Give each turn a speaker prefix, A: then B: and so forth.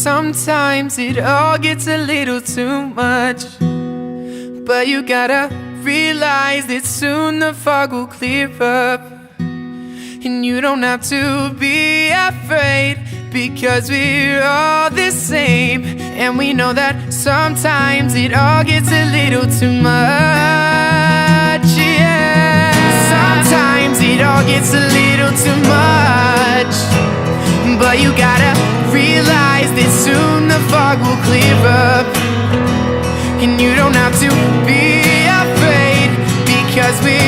A: Sometimes it all gets a little too much, but you gotta realize that soon the fog will clear up. And you don't have to be afraid, because we're all the same. And we know that sometimes it all gets a little too much, yeah. Sometimes it all gets a little too much, but you gotta realize that soon the fog will clear up. And you don't have to be afraid, because we